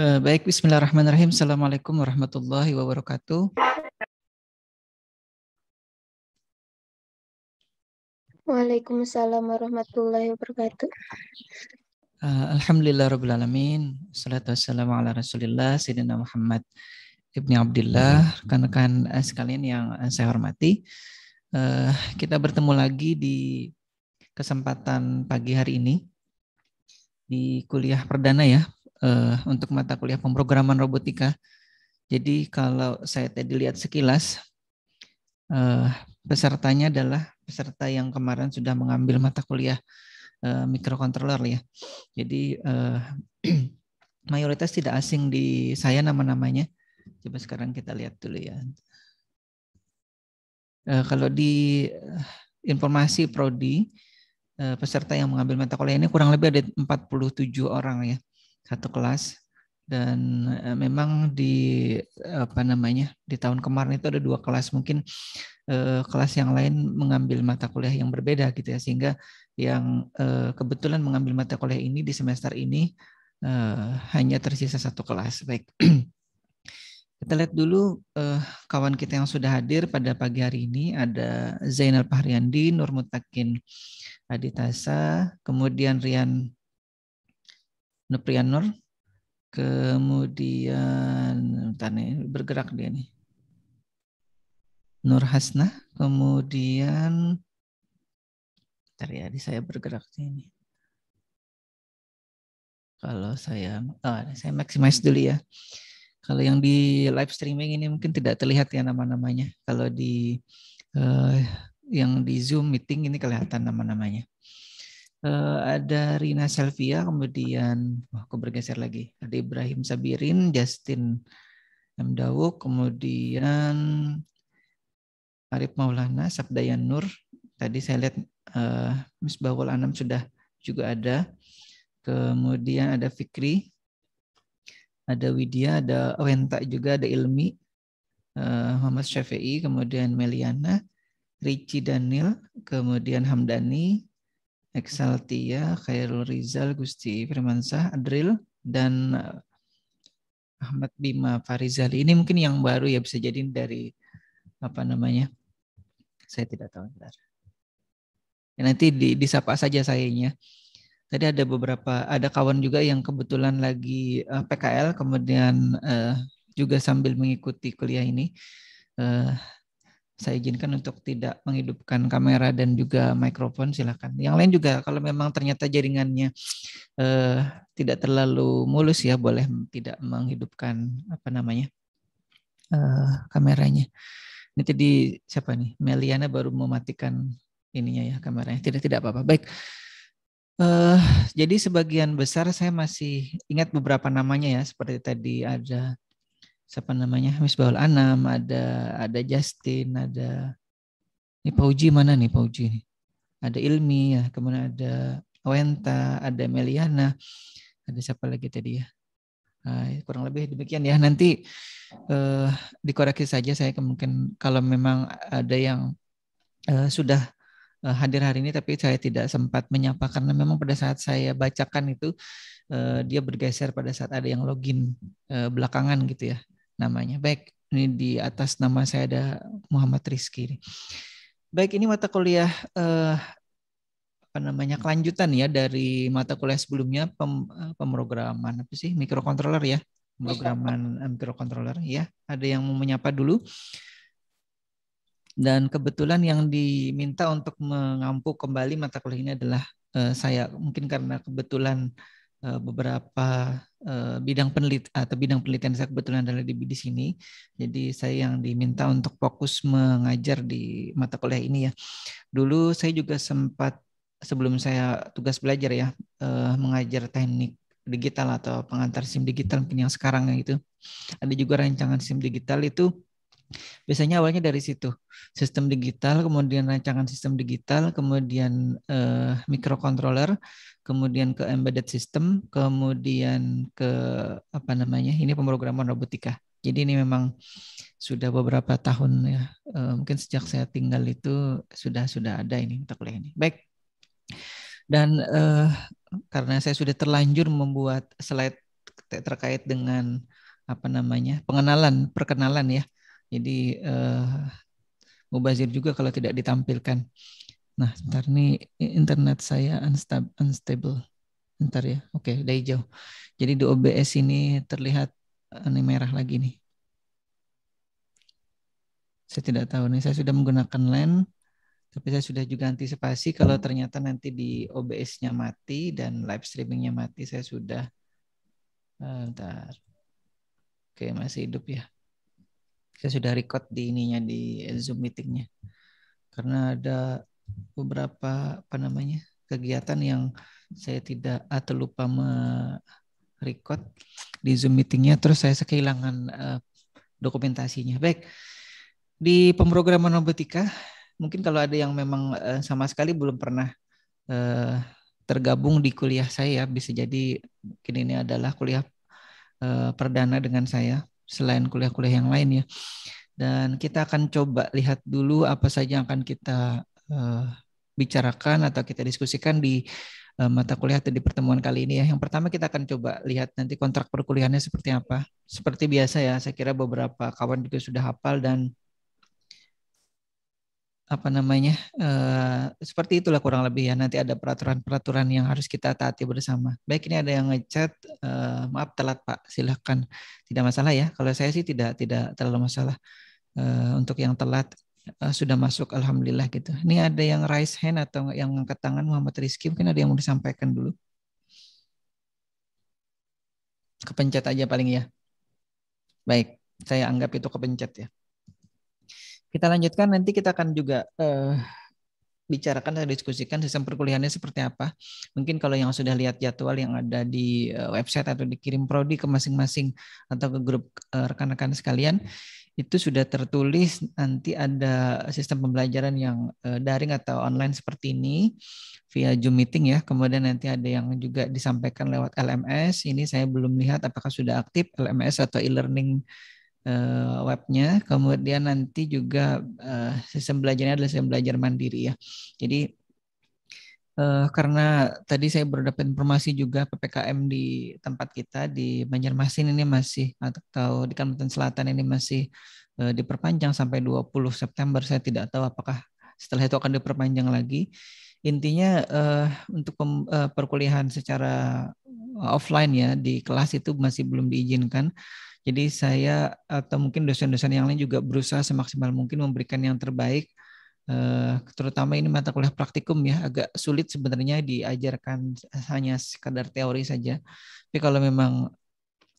Baik, bismillahirrahmanirrahim. Assalamualaikum warahmatullahi wabarakatuh. Waalaikumsalam warahmatullahi wabarakatuh. Alhamdulillah rabbil alamin. Wassalatu wassalamu ala Rasulillah Sayyidina Muhammad ibni Abdillah. Rekan-rekan sekalian yang saya hormati, kita bertemu lagi di kesempatan pagi hari ini di kuliah perdana ya, untuk mata kuliah pemrograman robotika. Jadi kalau saya tadi lihat sekilas, pesertanya adalah peserta yang kemarin sudah mengambil mata kuliah microcontroller ya. Jadi mayoritas tidak asing di saya nama-namanya. Coba sekarang kita lihat dulu ya. Kalau di informasi prodi, peserta yang mengambil mata kuliah ini kurang lebih ada 47 orang ya, satu kelas. Dan memang di di tahun kemarin itu ada 2 kelas, mungkin kelas yang lain mengambil mata kuliah yang berbeda gitu ya, sehingga yang kebetulan mengambil mata kuliah ini di semester ini hanya tersisa 1 kelas. Baik, kita lihat dulu kawan kita yang sudah hadir pada pagi hari ini. Ada Zainal Fahriandi, Nur Mutakin Aditasa, kemudian Rian Nuprianur, kemudian bergerak dia nih, Nur Hasnah, kemudian bentar ya, saya bergerak sini. Kalau saya maximize dulu ya. Kalau yang di live streaming ini mungkin tidak terlihat ya nama-namanya. Kalau di yang di Zoom meeting ini kelihatan nama-namanya. Ada Rina Selvia, kemudian aku bergeser lagi. Ada Ibrahim Sabirin, Justin M. Dawuk, kemudian Arif Maulana, Sabdayan Nur. Tadi saya lihat Misbahul Anam sudah juga ada. Kemudian ada Fikri, ada Widya, ada Wenta juga, ada Ilmi, Muhammad Syafi'i, kemudian Meliana, Rici Daniel, kemudian Hamdani, Exaltia, Khairul Rizal, Gusti Firmansyah, Adril, dan Ahmad Bima Farizali. Ini mungkin yang baru ya, bisa jadi dari saya tidak tahu. Ya, nanti disapa saja sayanya. Tadi ada ada kawan juga yang kebetulan lagi PKL, kemudian juga sambil mengikuti kuliah ini. Saya izinkan untuk tidak menghidupkan kamera dan juga mikrofon, silakan. Yang lain juga kalau memang ternyata jaringannya tidak terlalu mulus ya, boleh tidak menghidupkan kameranya. Ini tadi siapa nih? Meliana baru mematikan ininya ya, kameranya. Tidak apa-apa. Baik. Jadi sebagian besar saya masih ingat beberapa namanya ya, seperti tadi ada Misbahul Anam, ada Justin, ada ini Pauji, mana nih Pauji nih? Ada Ilmi ya, kemudian ada Wenta, ada Meliana, ada siapa lagi tadi ya? Kurang lebih demikian ya. Nanti dikoreksi saja saya, mungkin kalau memang ada yang sudah hadir hari ini tapi saya tidak sempat menyapa karena memang pada saat saya bacakan itu dia bergeser pada saat ada yang login belakangan gitu ya namanya. Baik, ini di atas nama saya ada Muhammad Rizky. Baik, ini mata kuliah kelanjutan ya dari mata kuliah sebelumnya, pemrograman microcontroller ya, pemrograman microcontroller ya. Ada yang mau menyapa dulu? Dan kebetulan yang diminta untuk mengampu kembali mata kuliah ini adalah saya, mungkin karena kebetulan beberapa bidang penelitian saya kebetulan adalah di sini. Jadi saya yang diminta untuk fokus mengajar di mata kuliah ini ya. Dulu saya juga sempat, sebelum saya tugas belajar ya, mengajar teknik digital atau pengantar SIM digital, mungkin yang sekarang itu. Ada juga rancangan SIM digital itu. Biasanya awalnya dari situ, sistem digital, kemudian rancangan sistem digital, kemudian microcontroller, kemudian ke embedded system, kemudian ke ini pemrograman robotika. Jadi ini memang sudah beberapa tahun ya, mungkin sejak saya tinggal itu sudah ada ini mata kuliah ini. Baik, dan karena saya sudah terlanjur membuat slide terkait dengan perkenalan ya. Jadi mubazir juga kalau tidak ditampilkan. Nah, ntar nih internet saya unstable. Ntar ya. Oke, udah hijau. Jadi di OBS ini terlihat ini merah lagi nih. Saya tidak tahu nih, saya sudah menggunakan LAN, tapi saya sudah juga antisipasi kalau ternyata nanti di OBS-nya mati dan live streaming-nya mati, saya sudah bentar. Oke, masih hidup ya. Saya sudah record di ininya di Zoom meeting-nya. Karena ada beberapa kegiatan yang saya tidak atau lupa record di Zoom meetingnya, terus saya kehilangan dokumentasinya. Baik, di pemrograman robotika, mungkin kalau ada yang memang sama sekali belum pernah tergabung di kuliah saya, bisa jadi mungkin ini adalah kuliah perdana dengan saya, selain kuliah-kuliah yang lain ya. Dan kita akan coba lihat dulu apa saja yang akan kita bicarakan atau kita diskusikan di mata kuliah atau di pertemuan kali ini ya. Yang pertama kita akan coba lihat nanti kontrak perkuliahannya seperti apa. Seperti biasa ya, saya kira beberapa kawan juga sudah hafal dan seperti itulah kurang lebih ya. Nanti ada peraturan-peraturan yang harus kita taati bersama. Baik, ini ada yang ngechat, maaf telat Pak, silahkan. Tidak masalah ya. Kalau saya sih tidak terlalu masalah. Untuk yang telat sudah masuk, alhamdulillah gitu. Ini ada yang raise hand atau yang angkat tangan, Muhammad Rizky, mungkin ada yang mau disampaikan dulu. Kepencet aja paling ya. Baik, saya anggap itu kepencet ya. Kita lanjutkan, nanti kita akan juga bicarakan atau diskusikan sistem perkuliahannya seperti apa. Mungkin kalau yang sudah lihat jadwal yang ada di website atau dikirim prodi ke masing-masing atau ke grup rekan-rekan sekalian, itu sudah tertulis nanti ada sistem pembelajaran yang daring atau online seperti ini via Zoom meeting ya. Kemudian nanti ada yang juga disampaikan lewat LMS. Ini saya belum lihat apakah sudah aktif LMS atau e-learning webnya. Kemudian nanti juga sistem belajarnya adalah sistem belajar mandiri ya. Jadi karena tadi saya berdapat informasi juga PPKM di tempat kita di Banjarmasin ini masih, atau di Kalimantan Selatan ini masih diperpanjang sampai 20 September. Saya tidak tahu apakah setelah itu akan diperpanjang lagi. Intinya untuk perkuliahan secara offline ya di kelas itu masih belum diizinkan. Jadi saya atau mungkin dosen-dosen yang lain juga berusaha semaksimal mungkin memberikan yang terbaik, terutama ini mata kuliah praktikum ya, agak sulit sebenarnya diajarkan hanya sekadar teori saja. Tapi kalau memang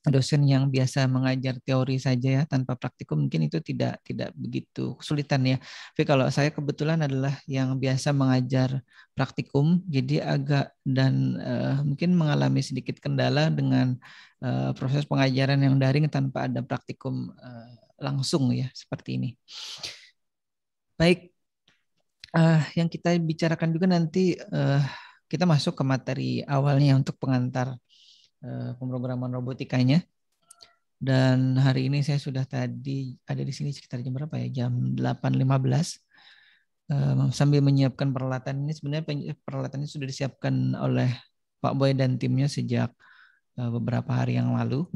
dosen yang biasa mengajar teori saja ya tanpa praktikum mungkin itu tidak begitu kesulitan ya. Tapi kalau saya kebetulan adalah yang biasa mengajar praktikum, jadi agak dan mungkin mengalami sedikit kendala dengan proses pengajaran yang daring tanpa ada praktikum langsung ya, seperti ini. Baik, yang kita bicarakan juga nanti kita masuk ke materi awalnya untuk pengantar pemrograman robotikanya. Dan hari ini saya sudah tadi ada di sini sekitar jam berapa ya? Jam 8.15. Sambil menyiapkan peralatan ini, sebenarnya peralatannya sudah disiapkan oleh Pak Boy dan timnya sejak beberapa hari yang lalu.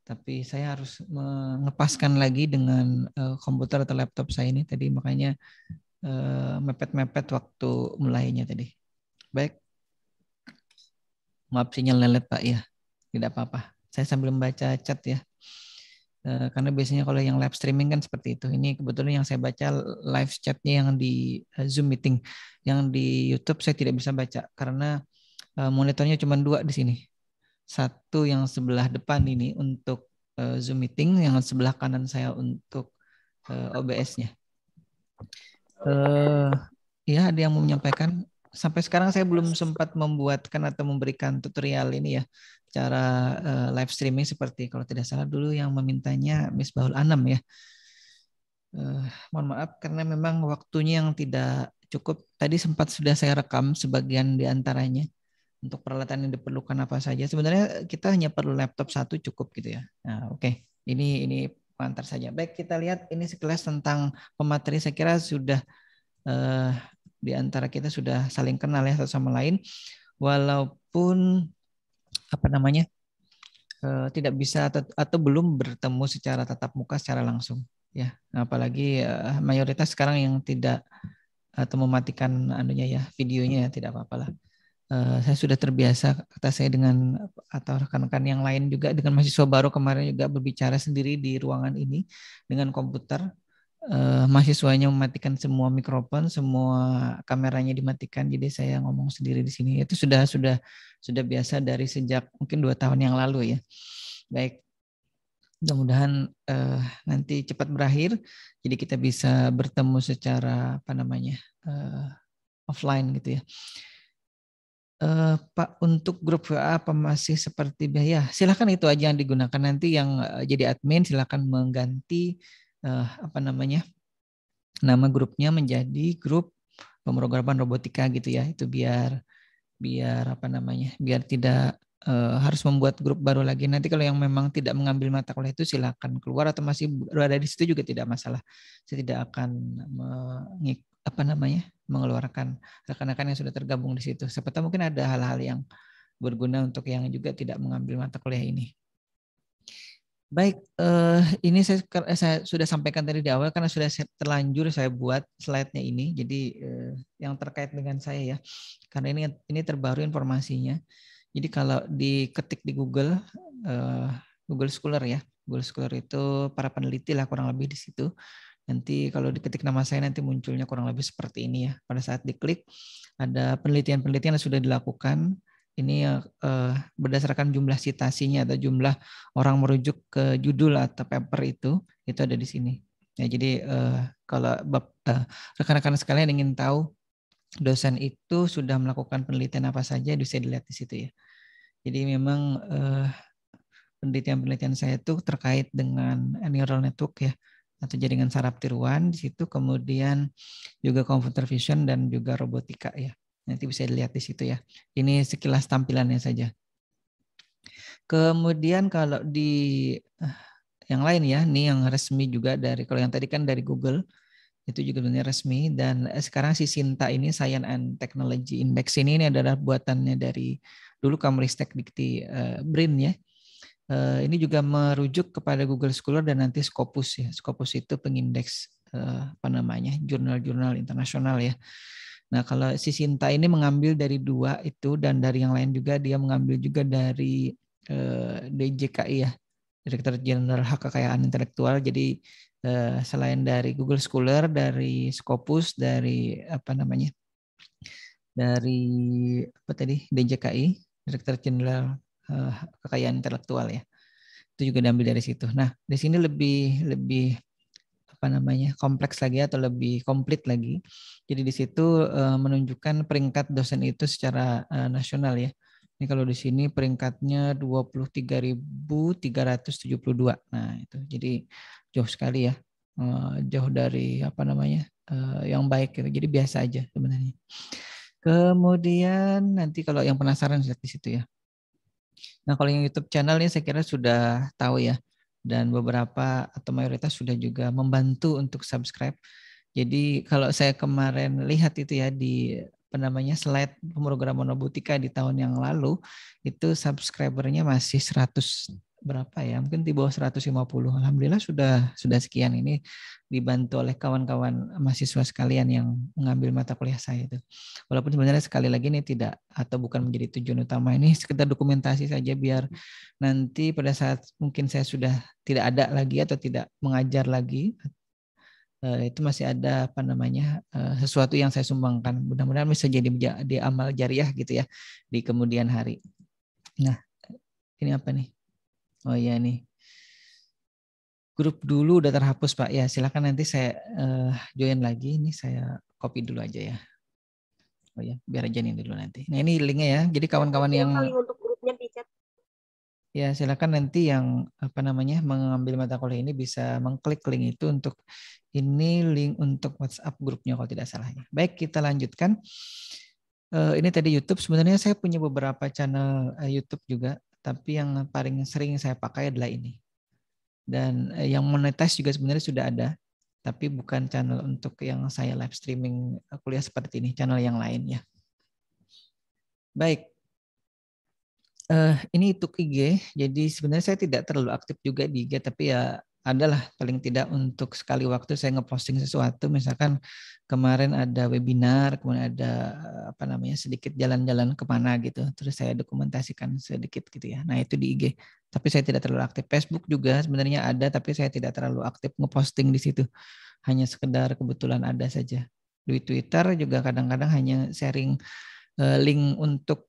Tapi saya harus mengepaskan lagi dengan komputer atau laptop saya ini tadi, makanya mepet-mepet waktu mulainya tadi. Baik. Maaf sinyal lelet Pak ya. Tidak apa-apa. Saya sambil membaca chat ya. Karena biasanya kalau yang live streaming kan seperti itu. Ini kebetulan yang saya baca live chatnya yang di Zoom meeting. Yang di YouTube saya tidak bisa baca karena monitornya cuma 2 di sini. Satu yang sebelah depan ini untuk Zoom meeting, yang sebelah kanan saya untuk OBS-nya. Ya, ada yang mau menyampaikan? Sampai sekarang saya belum sempat membuatkan atau memberikan tutorial ini ya, cara live streaming seperti kalau tidak salah dulu yang memintanya Miss Bahul Anam ya. Mohon maaf karena memang waktunya yang tidak cukup. Tadi sempat sudah saya rekam sebagian di antaranya untuk peralatan yang diperlukan apa saja. Sebenarnya kita hanya perlu laptop 1 cukup gitu ya. Nah, oke. Ini pengantar saja. Baik, kita lihat ini sekilas tentang pemateri. Saya kira sudah di antara kita sudah saling kenal ya satu sama lain, walaupun tidak bisa atau belum bertemu secara tatap muka secara langsung ya. Apalagi mayoritas sekarang yang tidak atau mematikan anunya ya, videonya ya, tidak apa-apalah. Saya sudah terbiasa, kata saya, dengan atau rekan-rekan yang lain juga, dengan mahasiswa baru kemarin juga berbicara sendiri di ruangan ini dengan komputer. Mahasiswanya mematikan semua mikrofon, semua kameranya dimatikan, jadi saya ngomong sendiri di sini. Itu sudah biasa dari sejak mungkin 2 tahun yang lalu ya. Baik, mudah-mudahan nanti cepat berakhir, jadi kita bisa bertemu secara offline gitu ya. Pak, untuk grup WA apa masih seperti biasa? Ya, silakan itu aja yang digunakan. Nanti yang jadi admin silakan mengganti nama grupnya menjadi grup pemrograman robotika gitu ya. Itu biar biar tidak harus membuat grup baru lagi. Nanti kalau yang memang tidak mengambil mata kuliah itu silakan keluar, atau masih berada di situ juga tidak masalah. Saya tidak akan mengeluarkan rekan-rekan yang sudah tergabung di situ. Siapa tahu mungkin ada hal-hal yang berguna untuk yang juga tidak mengambil mata kuliah ini. Baik, ini saya sudah sampaikan tadi di awal, karena sudah terlanjur saya buat slide-nya ini. Jadi yang terkait dengan saya ya, karena ini terbaru informasinya. Jadi kalau diketik di Google Scholar ya, Google Scholar itu para peneliti lah kurang lebih di situ. Nanti kalau diketik nama saya nanti munculnya kurang lebih seperti ini ya. Pada saat diklik ada penelitian-penelitian yang sudah dilakukan. Ini berdasarkan jumlah citasinya atau jumlah orang merujuk ke judul atau paper itu ada di sini. Ya, jadi kalau rekan-rekan sekalian ingin tahu dosen itu sudah melakukan penelitian apa saja, bisa dilihat di situ ya. Jadi memang penelitian-penelitian saya itu terkait dengan neural network ya, atau jaringan saraf tiruan di situ, kemudian juga computer vision dan juga robotika ya. Nanti bisa dilihat di situ ya. Ini sekilas tampilannya saja. Kemudian kalau di yang lain ya, ini yang resmi juga kalau yang tadi kan dari Google, itu juga benar resmi. Dan sekarang si Sinta ini, Science and Technology Index ini adalah buatannya dari dulu Kameristek Dikti BRIN ya. Ini juga merujuk kepada Google Scholar dan nanti Scopus ya. Scopus itu pengindeks jurnal-jurnal internasional ya. Nah, kalau si Sinta ini mengambil dari 2 itu, dan dari yang lain juga dia mengambil juga dari DJKI ya, Direktur Jenderal Hak Kekayaan Intelektual. Jadi selain dari Google Scholar, dari Scopus, dari DJKI, Direktur Jenderal Kekayaan Intelektual ya. Itu juga diambil dari situ. Nah, di sini lebih kompleks lagi atau lebih komplit lagi. Jadi di situ menunjukkan peringkat dosen itu secara nasional ya. Ini kalau di sini peringkatnya 23.372. Nah, itu. Jadi jauh sekali ya. Jauh dari yang baik gitu. Jadi biasa aja sebenarnya. Kemudian nanti kalau yang penasaran lihat di situ ya. Nah, kalau yang YouTube channel ini saya kira sudah tahu ya. Dan beberapa atau mayoritas sudah juga membantu untuk subscribe. Jadi kalau saya kemarin lihat itu ya di slide pemrograman robotika di tahun yang lalu, itu subscribernya masih 100 berapa ya, mungkin di bawah 150. Alhamdulillah sudah sekian. Ini dibantu oleh kawan-kawan mahasiswa sekalian yang mengambil mata kuliah saya itu. Walaupun sebenarnya sekali lagi ini tidak atau bukan menjadi tujuan utama, ini sekedar dokumentasi saja biar nanti pada saat mungkin saya sudah tidak ada lagi atau tidak mengajar lagi, itu masih ada sesuatu yang saya sumbangkan. Mudah-mudahan bisa jadi amal jariah gitu ya di kemudian hari. Nah, ini apa nih? Oh iya nih. Grup dulu udah terhapus Pak. Ya silakan nanti saya join lagi. Ini saya copy dulu aja ya. Oh ya, biar aja nih dulu nanti. Nah ini linknya ya. Jadi kawan-kawan yang untuk grupnya di chat. Ya silakan nanti yang mengambil mata kuliah ini bisa mengklik link itu untuk ini link untuk WhatsApp grupnya kalau tidak salah ya. Baik, kita lanjutkan. Ini tadi YouTube. Sebenarnya saya punya beberapa channel YouTube juga, tapi yang paling sering saya pakai adalah ini. Dan yang monetize juga sebenarnya sudah ada, tapi bukan channel untuk yang saya live streaming kuliah seperti ini, channel yang lain ya. Baik. Ini untuk IG, jadi sebenarnya saya tidak terlalu aktif juga di IG, tapi ya adalah paling tidak untuk sekali waktu saya ngeposting sesuatu, misalkan kemarin ada webinar, kemudian ada apa namanya sedikit jalan-jalan kemana gitu, terus saya dokumentasikan sedikit gitu ya. Nah itu di IG, tapi saya tidak terlalu aktif. Facebook juga sebenarnya ada, tapi saya tidak terlalu aktif ngeposting di situ, hanya sekedar kebetulan ada saja. Di Twitter juga kadang-kadang hanya sharing link untuk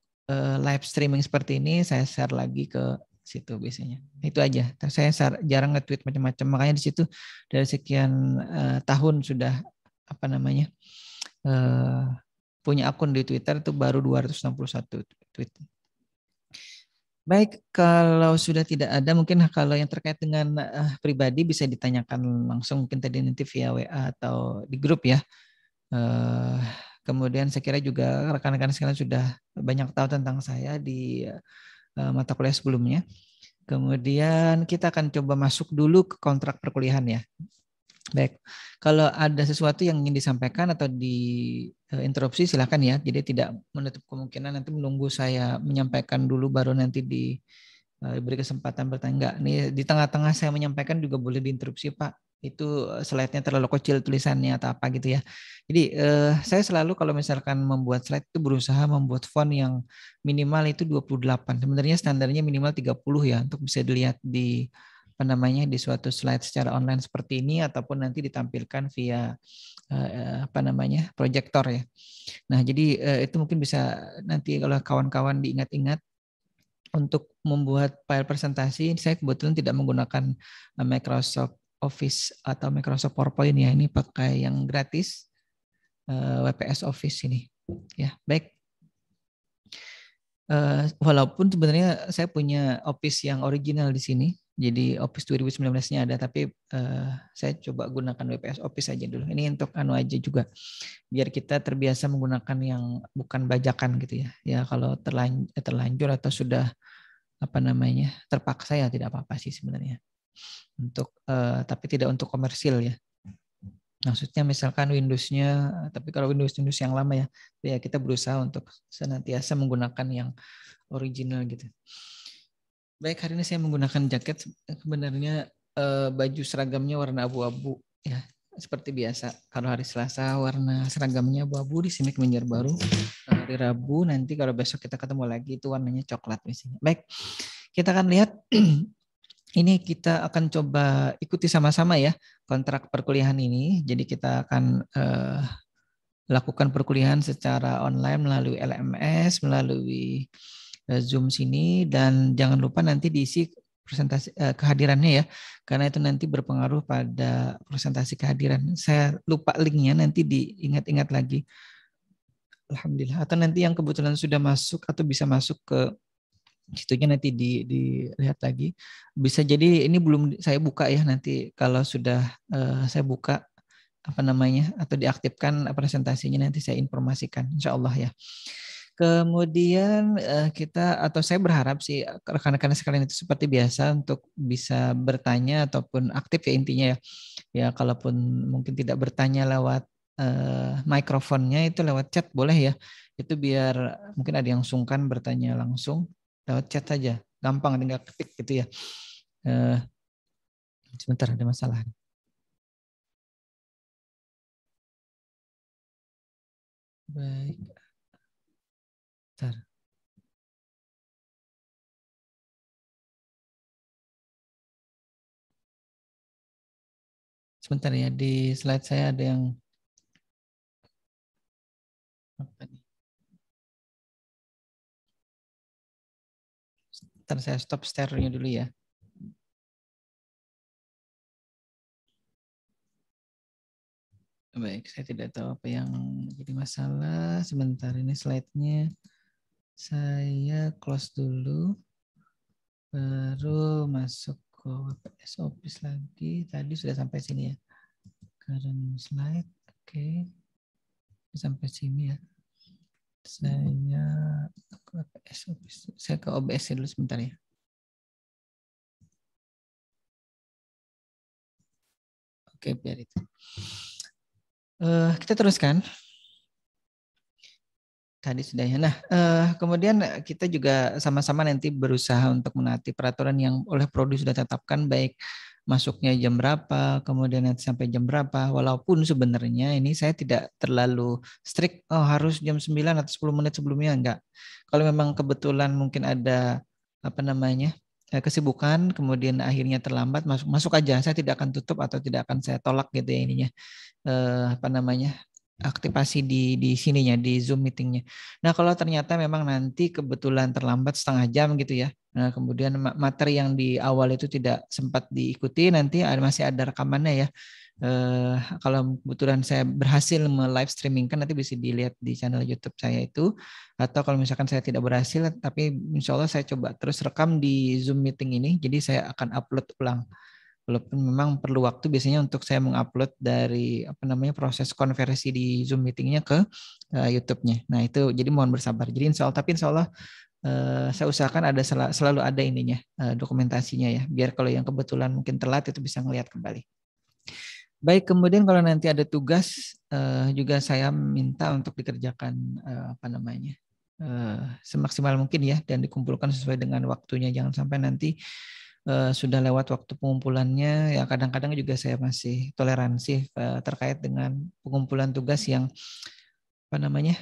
live streaming seperti ini, saya share lagi ke situ biasanya. Itu aja. Saya jarang nge-tweet macam-macam. Makanya di situ dari sekian tahun sudah apa namanya punya akun di Twitter itu baru 261 tweet. Baik, kalau sudah tidak ada, mungkin kalau yang terkait dengan pribadi bisa ditanyakan langsung, mungkin tadi nanti via WA atau di grup ya. Kemudian saya kira juga rekan-rekan sekalian sudah banyak tahu tentang saya di mata kuliah sebelumnya. Kemudian kita akan coba masuk dulu ke kontrak perkuliahan ya. Baik, kalau ada sesuatu yang ingin disampaikan atau diinterupsi silakan ya. Jadi tidak menutup kemungkinan nanti menunggu saya menyampaikan dulu baru nanti diberi kesempatan bertanya. Enggak, nih di tengah-tengah saya menyampaikan juga boleh diinterupsi Pak. Itu slide-nya terlalu kecil tulisannya atau apa gitu ya. Jadi saya selalu kalau misalkan membuat slide itu berusaha membuat font yang minimal itu 28. Sebenarnya standarnya minimal 30 ya untuk bisa dilihat di apa namanya di suatu slide secara online seperti ini ataupun nanti ditampilkan via apa namanya proyektor ya. Nah, jadi itu mungkin bisa nanti kalau kawan-kawan diingat-ingat untuk membuat file presentasi. Saya kebetulan tidak menggunakan Microsoft Office atau Microsoft PowerPoint ya. Ini pakai yang gratis WPS Office ini. Ya, baik. Walaupun sebenarnya saya punya Office yang original di sini. Jadi Office 2019-nya ada, tapi saya coba gunakan WPS Office aja dulu. Ini untuk anu aja juga, biar kita terbiasa menggunakan yang bukan bajakan gitu ya. Ya kalau terlanjur atau sudah apa namanya terpaksa ya tidak apa-apa sih sebenarnya. Untuk tapi tidak untuk komersil ya. Maksudnya misalkan Windows-nya, tapi kalau Windows yang lama ya kita berusaha untuk senantiasa menggunakan yang original gitu. Baik, hari ini saya menggunakan jaket sebenarnya baju seragamnya warna abu-abu ya seperti biasa. Kalau hari Selasa warna seragamnya abu-abu di sini Banjar Baru. Hari Rabu nanti kalau besok kita ketemu lagi itu warnanya coklat misalnya. Baik, kita akan lihat ini kita akan coba ikuti sama-sama ya kontrak perkuliahan ini. Jadi kita akan lakukan perkuliahan secara online melalui LMS, melalui Zoom sini, dan jangan lupa nanti diisi presentasi kehadirannya ya, karena itu nanti berpengaruh pada presentasi kehadiran. Saya lupa linknya, nanti diingat-ingat lagi. Alhamdulillah. Atau nanti yang kebetulan sudah masuk atau bisa masuk ke situnya nanti dilihat lagi. Bisa jadi ini belum saya buka ya, nanti kalau sudah saya buka apa namanya atau diaktifkan presentasinya nanti saya informasikan insya Allah ya. Kemudian kita atau saya berharap sih rekan-rekan sekalian itu seperti biasa untuk bisa bertanya ataupun aktif ya intinya ya. Ya kalaupun mungkin tidak bertanya lewat mikrofonnya itu lewat chat boleh ya. Itu biar mungkin ada yang sungkan bertanya langsung lewat chat saja. Gampang tinggal ketik gitu ya. Sebentar ada masalah. Baik. Bentar. Sebentar ya, di slide saya ada yang apa nih? Bentar saya stop share-nya dulu ya. Baik, saya tidak tahu apa yang jadi masalah. Sebentar ini slide-nya saya close dulu. Baru masuk ke WPS Office lagi. Tadi sudah sampai sini ya. Current slide. Oke. Sampai sini ya. Saya ke WPS Office. Saya ke OBS dulu sebentar ya. Oke, biar itu. Kita teruskan. Tadi sudah ya. Nah, kemudian kita juga sama-sama nanti berusaha untuk menaati peraturan yang oleh Prodi sudah tetapkan, baik masuknya jam berapa, kemudian nanti sampai jam berapa. Walaupun sebenarnya ini saya tidak terlalu strict, oh harus jam 9 atau 10 menit sebelumnya, enggak. Kalau memang kebetulan mungkin ada apa namanya kesibukan, kemudian akhirnya terlambat, masuk aja. Saya tidak akan tutup atau tidak akan saya tolak gitu ya ininya. Apa namanya aktivasi di sininya di Zoom meetingnya. Nah kalau ternyata memang nanti kebetulan terlambat setengah jam gitu ya. Nah kemudian materi yang di awal itu tidak sempat diikuti, nanti masih ada rekamannya ya. Kalau kebetulan saya berhasil live streaming kan nanti bisa dilihat di channel YouTube saya itu. Atau kalau misalkan saya tidak berhasil, tapi insya Allah saya coba terus rekam di Zoom meeting ini. Jadi saya akan upload ulang. Walaupun memang perlu waktu biasanya untuk saya mengupload dari apa namanya proses konversi di Zoom meetingnya ke YouTube-nya. Nah itu jadi mohon bersabar. Jadi insya Allah saya usahakan ada selalu ada ininya dokumentasinya ya. Biar kalau yang kebetulan mungkin telat itu bisa ngelihat kembali. Baik, kemudian kalau nanti ada tugas juga saya minta untuk dikerjakan apa namanya semaksimal mungkin ya dan dikumpulkan sesuai dengan waktunya. Jangan sampai nanti sudah lewat waktu pengumpulannya, ya kadang-kadang juga saya masih toleransi terkait dengan pengumpulan tugas yang apa namanya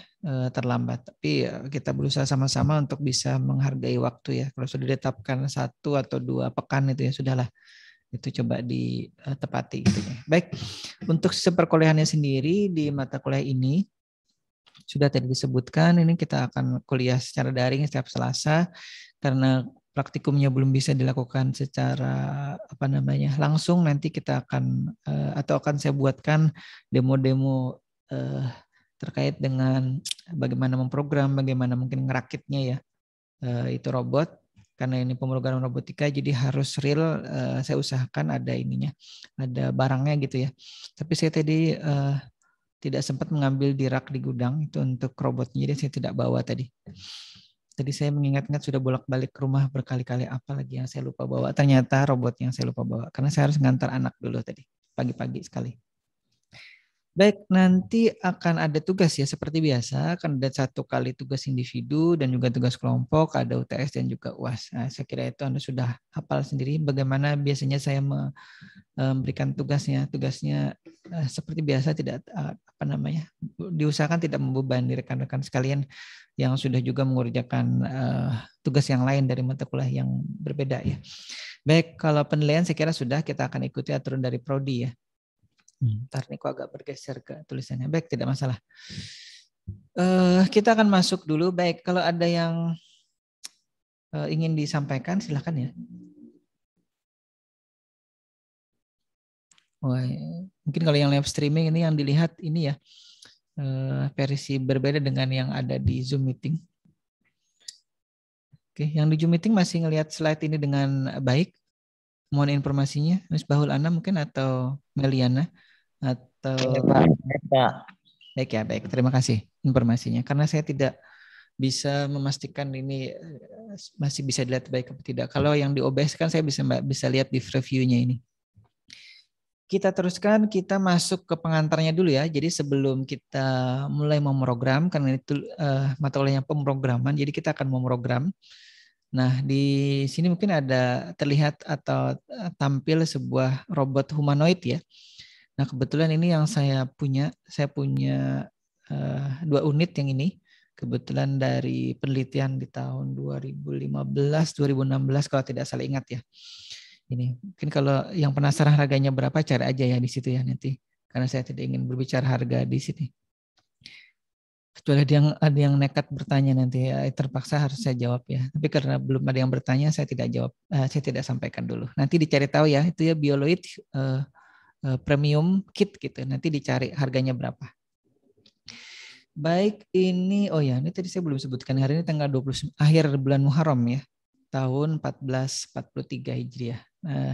terlambat. Tapi kita berusaha sama-sama untuk bisa menghargai waktu ya. Kalau sudah ditetapkan 1 atau 2 pekan itu ya sudahlah, itu coba ditepati gitu ya. Baik, untuk sistem perkuliahannya sendiri di mata kuliah ini sudah tadi disebutkan, ini kita akan kuliah secara daring setiap Selasa karena praktikumnya belum bisa dilakukan secara apa namanya langsung. Nanti kita akan atau akan saya buatkan demo-demo terkait dengan bagaimana memprogram, bagaimana mungkin ngerakitnya ya itu robot. Karena ini pemrograman robotika, jadi harus real. Saya usahakan ada ininya, ada barangnya gitu ya. Tapi saya tadi tidak sempat mengambil di rak di gudang itu untuk robotnya, jadi saya tidak bawa tadi. Tadi saya mengingat-ingat sudah bolak-balik ke rumah berkali-kali, apalagi yang saya lupa bawa. Ternyata robot yang saya lupa bawa, karena saya harus ngantar anak dulu tadi, pagi-pagi sekali. Baik, nanti akan ada tugas ya, seperti biasa, akan ada 1 kali tugas individu dan juga tugas kelompok, ada UTS dan juga UAS. Nah, saya kira itu Anda sudah hafal sendiri bagaimana biasanya saya memberikan tugasnya. Tugasnya seperti biasa, tidak apa namanya, diusahakan tidak membebani rekan-rekan sekalian yang sudah juga mengerjakan tugas yang lain dari mata kuliah yang berbeda ya. Baik, kalau penilaian saya kira sudah, kita akan ikuti aturan dari Prodi ya. Ntar nih kok agak bergeser ke tulisannya. Baik, tidak masalah. Kita akan masuk dulu. Baik, kalau ada yang ingin disampaikan silakan ya. Wah, mungkin kalau yang live streaming ini yang dilihat ini ya versi berbeda dengan yang ada di Zoom meeting. Oke, yang di Zoom meeting masih ngelihat slide ini dengan baik. Mohon informasinya, Misbahul Ana mungkin atau Meliana atau baik ya, baik. Terima kasih informasinya. Karena saya tidak bisa memastikan ini masih bisa dilihat baik atau tidak. Kalau yang di OBS kan saya bisa lihat di reviewnya ini. Kita teruskan, kita masuk ke pengantarnya dulu ya. Jadi sebelum kita mulai memprogram, karena itu mata kuliahnya pemrograman, jadi kita akan memprogram. Nah, di sini mungkin ada terlihat atau tampil sebuah robot humanoid ya. Nah, kebetulan ini yang saya punya 2 unit yang ini. Kebetulan dari penelitian di tahun 2015-2016 kalau tidak salah ingat ya. Ini mungkin kalau yang penasaran harganya berapa cari aja ya di situ ya nanti, karena saya tidak ingin berbicara harga di sini. Kecuali ada yang nekat bertanya nanti ya, terpaksa harus saya jawab ya. Tapi karena belum ada yang bertanya saya tidak jawab, saya tidak sampaikan dulu. Nanti dicari tahu ya, itu ya Bioloid premium kit gitu. Nanti dicari harganya berapa. Baik, ini oh ya, ini tadi saya belum sebutkan, hari ini tanggal 20 akhir bulan Muharram ya. Tahun 1443 Hijriah.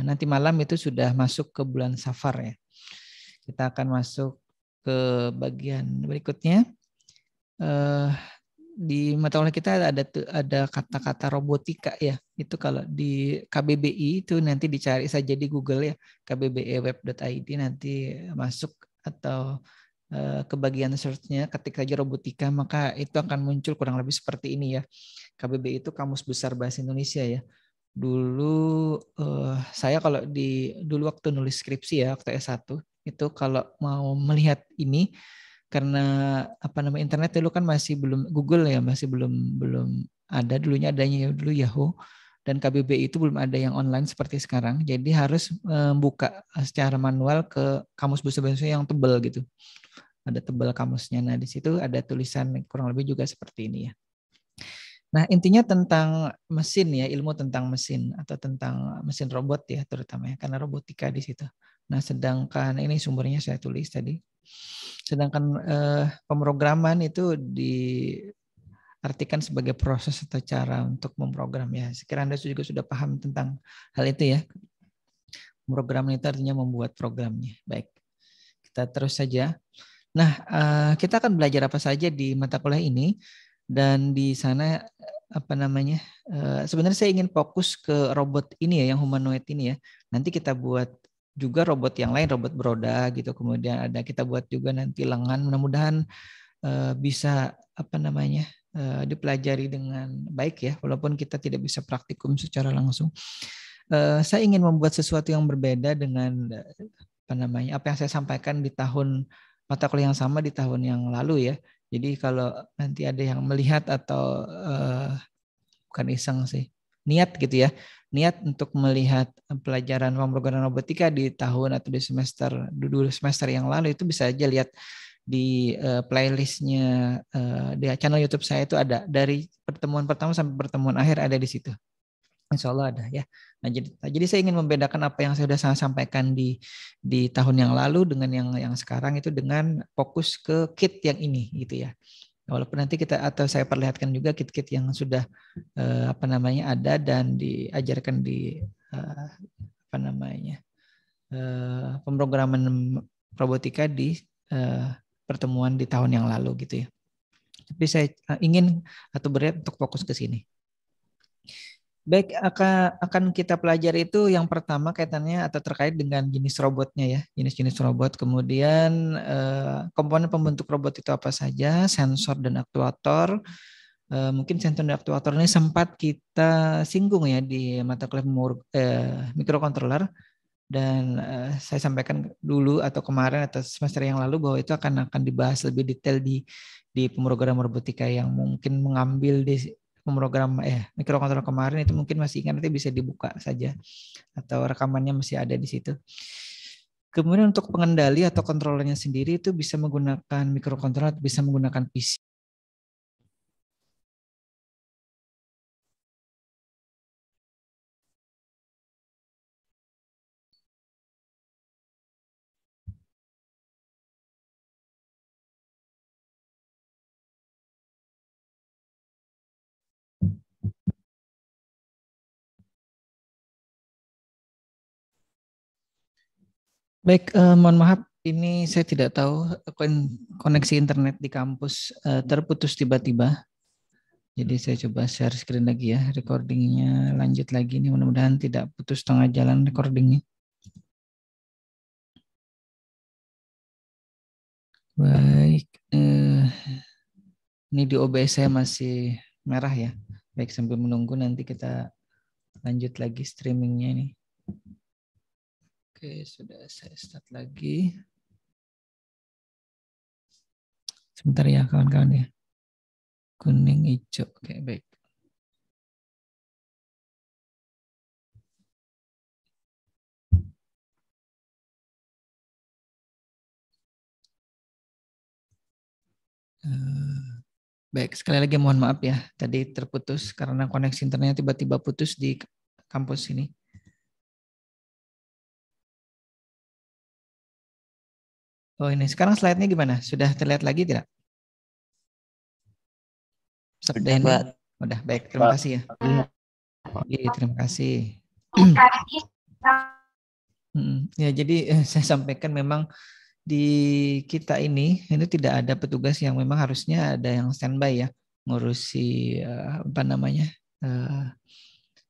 Nanti malam itu sudah masuk ke bulan Safar ya. Kita akan masuk ke bagian berikutnya. Di mata kuliah kita ada kata-kata robotika ya. Itu kalau di KBBI itu nanti dicari saja di Google ya, kbbeweb.id, nanti masuk atau ke bagian search-nya, ketik saja robotika, maka itu akan muncul kurang lebih seperti ini ya. KBBI itu Kamus Besar Bahasa Indonesia ya. Dulu saya kalau dulu waktu nulis skripsi ya, waktu S1, itu kalau mau melihat ini, karena internet dulu kan masih belum, Google ya masih belum ada, dulunya adanya dulu Yahoo, dan KBBI itu belum ada yang online seperti sekarang, jadi harus buka secara manual ke Kamus Bahasa Indonesia yang tebal gitu, ada tebal kamusnya. Nah di situ ada tulisan kurang lebih juga seperti ini ya. Nah intinya tentang mesin ya, ilmu tentang mesin atau tentang mesin robot ya terutama ya, karena robotika di situ. Nah sedangkan ini sumbernya saya tulis tadi. Sedangkan pemrograman itu diartikan sebagai proses atau cara untuk memprogram ya. Sekiranya Anda juga sudah paham tentang hal itu ya. Pemrograman itu artinya membuat programnya. Baik, kita terus saja. Nah, kita akan belajar apa saja di mata kuliah ini, dan di sana sebenarnya saya ingin fokus ke robot ini ya, yang humanoid ini ya. Nanti kita buat juga robot yang lain, robot beroda gitu. Kemudian kita buat juga nanti lengan. Mudah-mudahan bisa dipelajari dengan baik ya, walaupun kita tidak bisa praktikum secara langsung. Saya ingin membuat sesuatu yang berbeda dengan apa yang saya sampaikan di tahun mata kuliah yang sama di tahun yang lalu ya. Jadi kalau nanti ada yang melihat atau bukan iseng sih, niat gitu ya, niat untuk melihat pelajaran pemrograman robotika di tahun atau di semester yang lalu, itu bisa aja lihat di playlistnya di channel YouTube saya, itu ada dari pertemuan pertama sampai pertemuan akhir ada di situ. Insya Allah ada ya. Nah, jadi saya ingin membedakan apa yang saya sudah sampaikan di tahun yang lalu dengan yang sekarang, itu dengan fokus ke kit yang ini gitu ya. Walaupun nanti saya perlihatkan juga kit-kit yang sudah ada dan diajarkan di pemrograman robotika di pertemuan di tahun yang lalu gitu ya. Tapi saya ingin atau berat untuk fokus ke sini. Baik, akan kita pelajari itu yang pertama kaitannya atau terkait dengan jenis robotnya ya, jenis-jenis robot. Kemudian komponen pembentuk robot itu apa saja, sensor dan aktuator. Mungkin sensor dan aktuator ini sempat kita singgung ya di mata kuliah microcontroller, dan saya sampaikan dulu atau kemarin atau semester yang lalu bahwa itu akan dibahas lebih detail di pemrograman robotika yang mungkin mengambil di pemrogram microcontroller kemarin, itu mungkin masih ingat, nanti bisa dibuka saja atau rekamannya masih ada di situ. Kemudian untuk pengendali atau kontrolernya sendiri itu bisa menggunakan microcontroller, bisa menggunakan PC. Baik, mohon maaf, ini saya tidak tahu koneksi internet di kampus terputus tiba-tiba. Jadi saya coba share screen lagi ya, recordingnya lanjut lagi nih, mudah-mudahan tidak putus tengah jalan recordingnya. Baik, ini di OBS saya masih merah ya. Baik, sambil menunggu nanti kita lanjut lagi streamingnya nih. Oke, sudah saya start lagi. Sebentar ya kawan-kawan ya. Kuning, hijau. Oke, baik. Baik, sekali lagi mohon maaf ya. Tadi terputus karena koneksi internetnya tiba-tiba putus di kampus ini. Oh ini, sekarang slide-nya gimana? Sudah terlihat lagi tidak? Sudah, udah, baik, terima kasih ya. Iya, terima kasih. Ya, jadi saya sampaikan memang di kita ini tidak ada petugas yang memang harusnya ada yang standby ya, ngurusi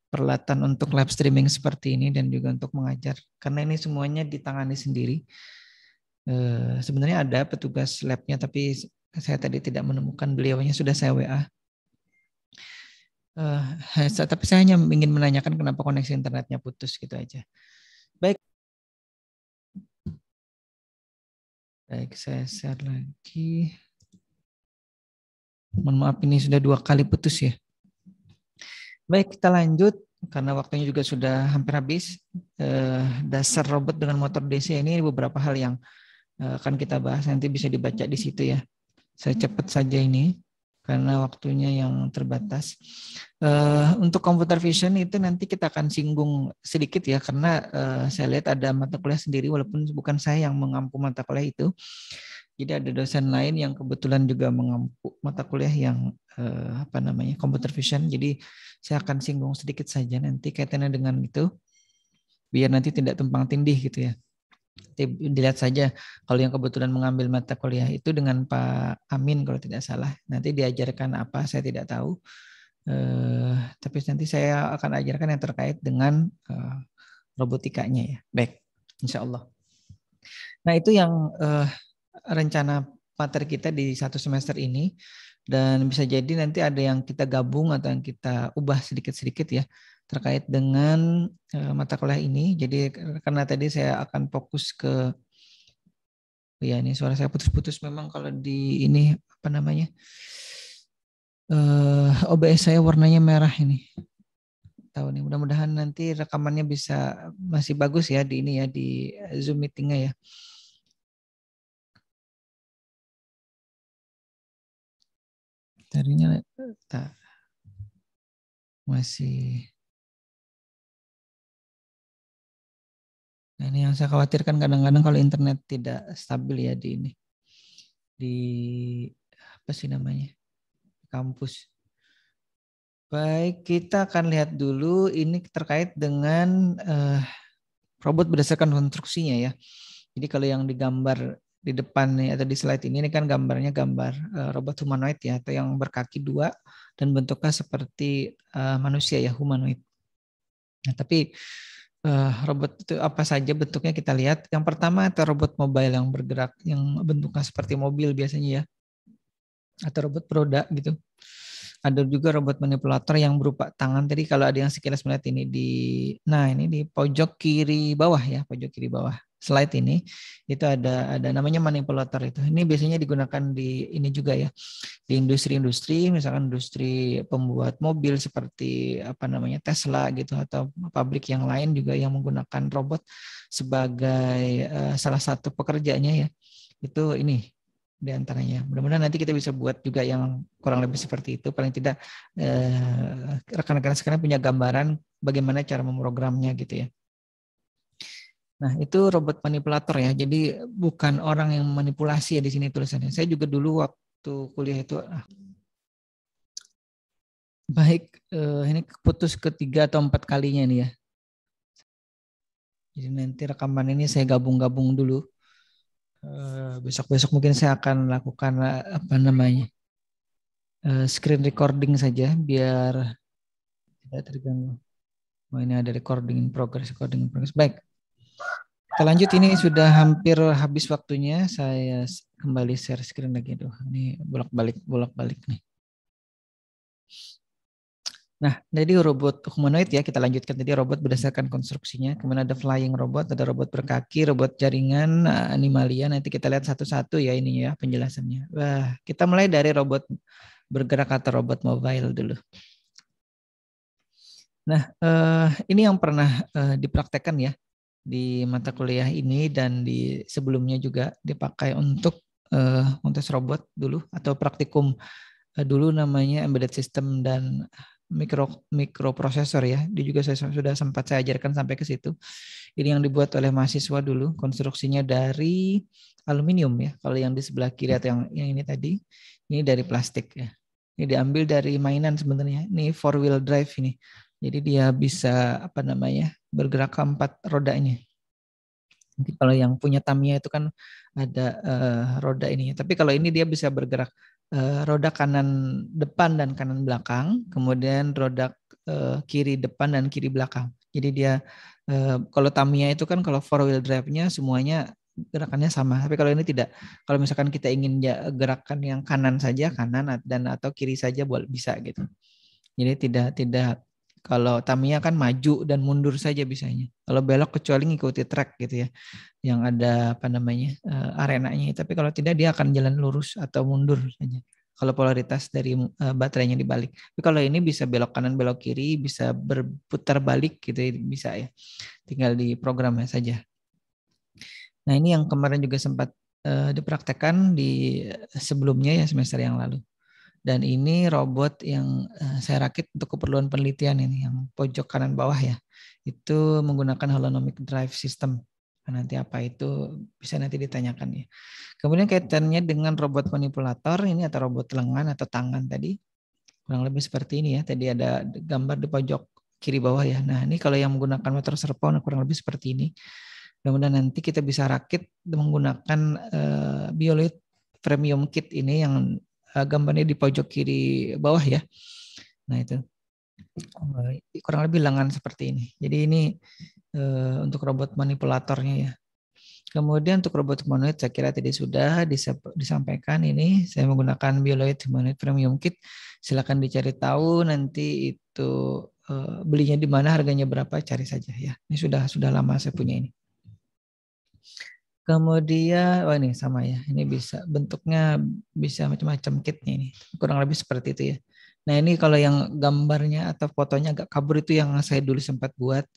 peralatan untuk live streaming seperti ini dan juga untuk mengajar, karena ini semuanya ditangani sendiri. Sebenarnya ada petugas labnya, tapi saya tadi tidak menemukan beliaunya, sudah saya WA. Tapi saya hanya ingin menanyakan kenapa koneksi internetnya putus gitu aja. Baik, saya share lagi. Mohon maaf, ini sudah 2 kali putus ya. Baik, kita lanjut karena waktunya juga sudah hampir habis. Dasar robot dengan motor DC ini beberapa hal yang akan kita bahas, nanti bisa dibaca di situ ya. Saya cepat saja ini karena waktunya yang terbatas. Untuk computer vision itu nanti kita akan singgung sedikit ya, karena saya lihat ada mata kuliah sendiri walaupun bukan saya yang mengampu mata kuliah itu. Jadi ada dosen lain yang kebetulan juga mengampu mata kuliah yang computer vision. Jadi saya akan singgung sedikit saja nanti kaitannya dengan itu, biar nanti tidak tumpang tindih gitu ya. Dilihat saja kalau yang kebetulan mengambil mata kuliah itu dengan Pak Amin kalau tidak salah. Nanti diajarkan apa saya tidak tahu. Tapi nanti saya akan ajarkan yang terkait dengan robotikanya ya. Baik, insya Allah. Nah itu yang rencana materi kita di 1 semester ini. Dan bisa jadi nanti ada yang kita gabung atau yang kita ubah sedikit-sedikit ya terkait dengan mata kuliah ini. Jadi karena tadi saya akan fokus ke, ya ini suara saya putus-putus memang kalau di ini OBS saya warnanya merah ini. Tahu nih, mudah-mudahan nanti rekamannya bisa masih bagus ya di ini ya, di Zoom meetingnya ya. Tadinya masih. Nah, ini yang saya khawatirkan kadang-kadang kalau internet tidak stabil ya di ini. Di apa sih namanya? Kampus. Baik, kita akan lihat dulu ini terkait dengan robot berdasarkan konstruksinya ya. Jadi kalau yang digambar di depan nih atau di slide ini kan gambarnya gambar robot humanoid ya, atau yang berkaki 2 dan bentuknya seperti manusia ya, humanoid. Nah, tapi robot itu apa saja bentuknya kita lihat. Yang pertama itu robot mobile yang bergerak, yang bentuknya seperti mobil biasanya ya, atau robot beroda gitu. Ada juga robot manipulator yang berupa tangan. Tadi kalau ada yang sekilas melihat ini ini di pojok kiri bawah ya, pojok kiri bawah slide ini itu ada namanya manipulator itu. Ini biasanya digunakan di ini juga ya, di industri-industri, misalkan industri pembuat mobil seperti Tesla gitu, atau pabrik yang lain juga yang menggunakan robot sebagai salah satu pekerjaannya ya. Itu ini di antaranya. Mudah-mudahan nanti kita bisa buat juga yang kurang lebih seperti itu. Paling tidak rekan-rekan sekarang punya gambaran bagaimana cara memprogramnya gitu ya. Nah, itu robot manipulator ya. Jadi bukan orang yang manipulasi ya di sini tulisannya. Saya juga dulu waktu kuliah itu ini putus ketiga atau 4 kalinya nih ya. Jadi nanti rekaman ini saya gabung-gabung dulu. Besok-besok mungkin saya akan lakukan screen recording saja biar tidak terganggu. Ini ada recording in progress. Baik. Kita lanjut, ini sudah hampir habis waktunya. Saya kembali share screen lagi. Ini bolak-balik nih. Nah, jadi robot humanoid ya, kita lanjutkan tadi robot berdasarkan konstruksinya. Kemudian ada flying robot, ada robot berkaki, robot jaringan, animalia. Nanti kita lihat satu-satu ya ini ya penjelasannya. Wah, kita mulai dari robot bergerak atau robot mobile dulu. Nah, ini yang pernah dipraktekkan ya di mata kuliah ini dan di sebelumnya juga dipakai untuk robot dulu atau praktikum dulu namanya embedded system dan mikroprosesor ya. Dia juga sudah sempat saya ajarkan sampai ke situ. Ini yang dibuat oleh mahasiswa dulu, konstruksinya dari aluminium ya. Kalau yang di sebelah kiri atau yang ini tadi, ini dari plastik ya. Ini diambil dari mainan sebenarnya. Ini 4-wheel drive ini. Jadi dia bisa bergerak ke 4 rodanya. Nanti kalau yang punya Tamiya itu kan ada roda ini. Tapi kalau ini dia bisa bergerak roda kanan depan dan kanan belakang, kemudian roda kiri depan dan kiri belakang. Jadi dia kalau Tamiya itu kan kalau 4-wheel drive-nya semuanya gerakannya sama. Tapi kalau ini tidak. Kalau misalkan kita ingin gerakan yang kanan saja, kanan dan atau kiri saja boleh bisa gitu. Jadi tidak kalau Tamiya kan maju dan mundur saja bisanya. Kalau belok kecuali ngikuti track gitu ya, yang ada arenanya. Tapi kalau tidak dia akan jalan lurus atau mundur saja. Kalau polaritas dari baterainya dibalik. Tapi kalau ini bisa belok kanan, belok kiri, bisa berputar balik gitu ya, bisa ya. Tinggal di programnya saja. Nah ini yang kemarin juga sempat dipraktekkan di sebelumnya ya, semester yang lalu. Dan ini robot yang saya rakit untuk keperluan penelitian ini, yang pojok kanan bawah ya. Itu menggunakan holonomic drive system. Nah, nanti apa itu bisa nanti ditanyakan ya. Kemudian kaitannya dengan robot manipulator ini atau robot lengan atau tangan tadi. Kurang lebih seperti ini ya. Tadi ada gambar di pojok kiri bawah ya. Nah ini kalau yang menggunakan motor servo kurang lebih seperti ini. Mudah-mudahan nanti kita bisa rakit menggunakan Bioloid Premium Kit ini yang gambarnya di pojok kiri bawah ya. Nah itu kurang lebih lengan seperti ini. Jadi ini untuk robot manipulatornya ya. Kemudian untuk robot humanoid saya kira tadi sudah disampaikan ini. Saya menggunakan Bioloid Humanoid Premium Kit. Silakan dicari tahu nanti itu belinya di mana, harganya berapa, cari saja ya. Ini sudah lama saya punya ini. Kemudian, ini sama ya. Ini bisa bentuknya bisa macam-macam kitnya ini. Kurang lebih seperti itu ya. Nah ini kalau yang gambarnya atau fotonya agak kabur itu yang saya dulu sempat buat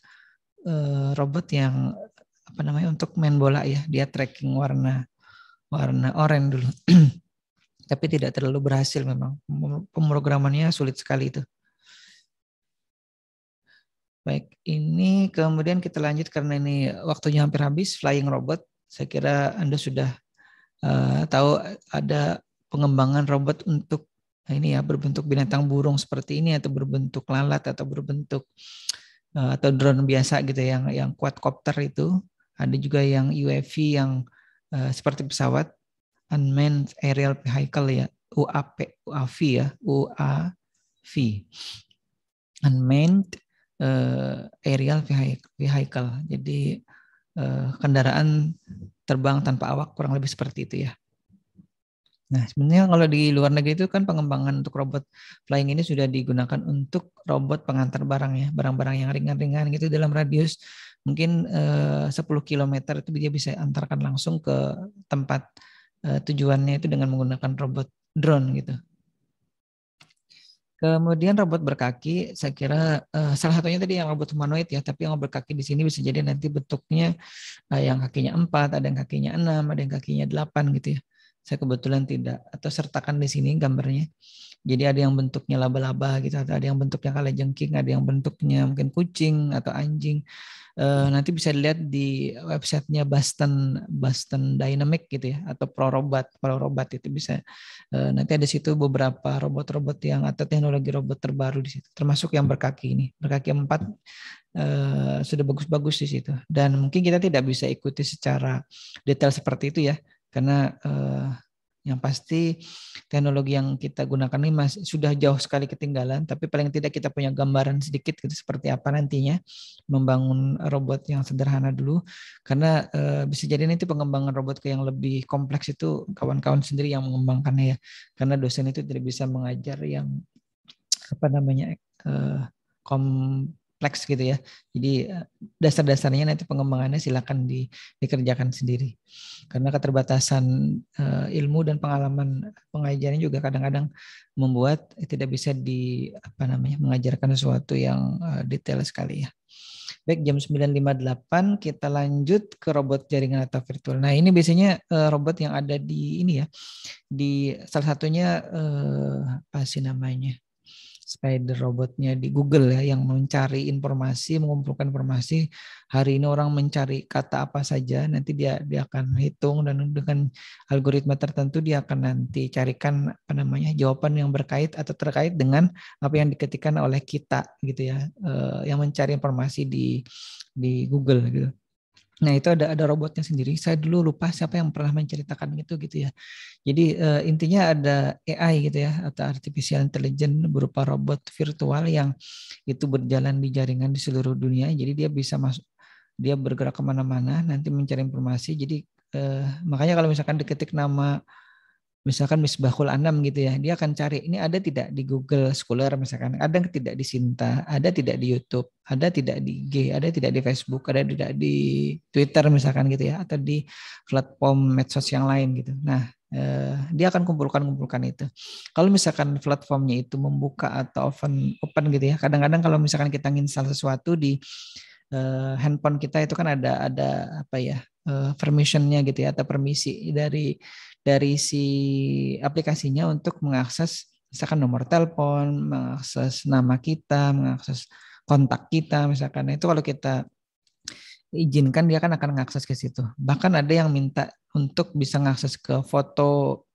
robot yang untuk main bola ya. Dia tracking warna oranye dulu. Tapi tidak terlalu berhasil memang. Pemrogramannya sulit sekali itu. Baik, ini kemudian kita lanjut karena ini waktunya hampir habis. Flying robot. Saya kira Anda sudah tahu ada pengembangan robot untuk ini ya, berbentuk binatang burung seperti ini atau berbentuk lalat atau berbentuk atau drone biasa gitu yang quadcopter itu. Ada juga yang UAV yang seperti pesawat, unmanned aerial vehicle ya, UAV ya, UAV. Unmanned aerial vehicle. Jadi kendaraan terbang tanpa awak, kurang lebih seperti itu ya. Nah sebenarnya kalau di luar negeri itu kan pengembangan untuk robot flying ini sudah digunakan untuk robot pengantar barang ya, barang-barang yang ringan-ringan gitu dalam radius mungkin 10 km itu dia bisa antarkan langsung ke tempat tujuannya itu dengan menggunakan robot drone gitu. Kemudian robot berkaki, saya kira salah satunya tadi yang robot humanoid ya, tapi yang berkaki di sini bisa jadi nanti bentuknya yang kakinya 4, ada yang kakinya 6, ada yang kakinya 8 gitu ya. Saya kebetulan tidak atau sertakan di sini gambarnya. Jadi ada yang bentuknya laba-laba gitu, atau ada yang bentuknya kalajengking, ada yang bentuknya mungkin kucing atau anjing. Nanti bisa dilihat di websitenya Boston Dynamic gitu ya, atau ProRobot itu bisa. Nanti ada situ beberapa robot-robot yang atau teknologi robot terbaru di situ, termasuk yang berkaki ini, berkaki 4 sudah bagus-bagus di situ. Dan mungkin kita tidak bisa ikuti secara detail seperti itu ya, karena yang pasti teknologi yang kita gunakan ini sudah jauh sekali ketinggalan, tapi paling tidak kita punya gambaran sedikit gitu seperti apa nantinya membangun robot yang sederhana dulu, karena bisa jadi nanti pengembangan robot ke yang lebih kompleks itu kawan-kawan sendiri yang mengembangkannya ya, karena dosen itu tidak bisa mengajar yang kompleks gitu ya. Jadi dasar-dasarnya nanti pengembangannya silakan dikerjakan sendiri. Karena keterbatasan ilmu dan pengalaman pengajarnya juga kadang-kadang membuat tidak bisa mengajarkan sesuatu yang detail sekali ya. Baik, jam 9.58 kita lanjut ke robot jaringan atau virtual. Nah, ini biasanya robot yang ada di ini ya. Di salah satunya Spider robotnya di Google ya, yang mencari informasi, mengumpulkan informasi. Hari ini orang mencari kata apa saja, nanti dia akan hitung dan dengan algoritma tertentu dia akan nanti carikan jawaban yang berkait atau terkait dengan apa yang diketikkan oleh kita gitu ya, yang mencari informasi di Google gitu. Nah itu ada robotnya sendiri. Saya dulu lupa siapa yang pernah menceritakan gitu ya. Jadi intinya ada AI gitu ya, atau artificial intelligence berupa robot virtual yang itu berjalan di jaringan di seluruh dunia. Jadi dia bisa masuk, dia bergerak kemana-mana, nanti mencari informasi. Jadi Makanya kalau misalkan diketik nama misalkan Misbahul Anam gitu ya, dia akan cari ini ada tidak di Google Scholar misalkan, ada tidak di Sinta, ada tidak di YouTube, ada tidak di IG, ada tidak di Facebook, ada tidak di Twitter misalkan gitu ya, atau di platform medsos yang lain gitu. Nah, dia akan kumpulkan itu. Kalau misalkan platformnya itu membuka atau open gitu ya, kadang-kadang kalau misalkan kita nginstal sesuatu di handphone kita itu kan ada apa ya, permissionnya gitu ya, atau permisi dari si aplikasinya untuk mengakses misalkan nomor telepon, mengakses nama kita, mengakses kontak kita misalkan. Itu kalau kita izinkan dia kan akan mengakses ke situ. Bahkan ada yang minta untuk bisa mengakses ke foto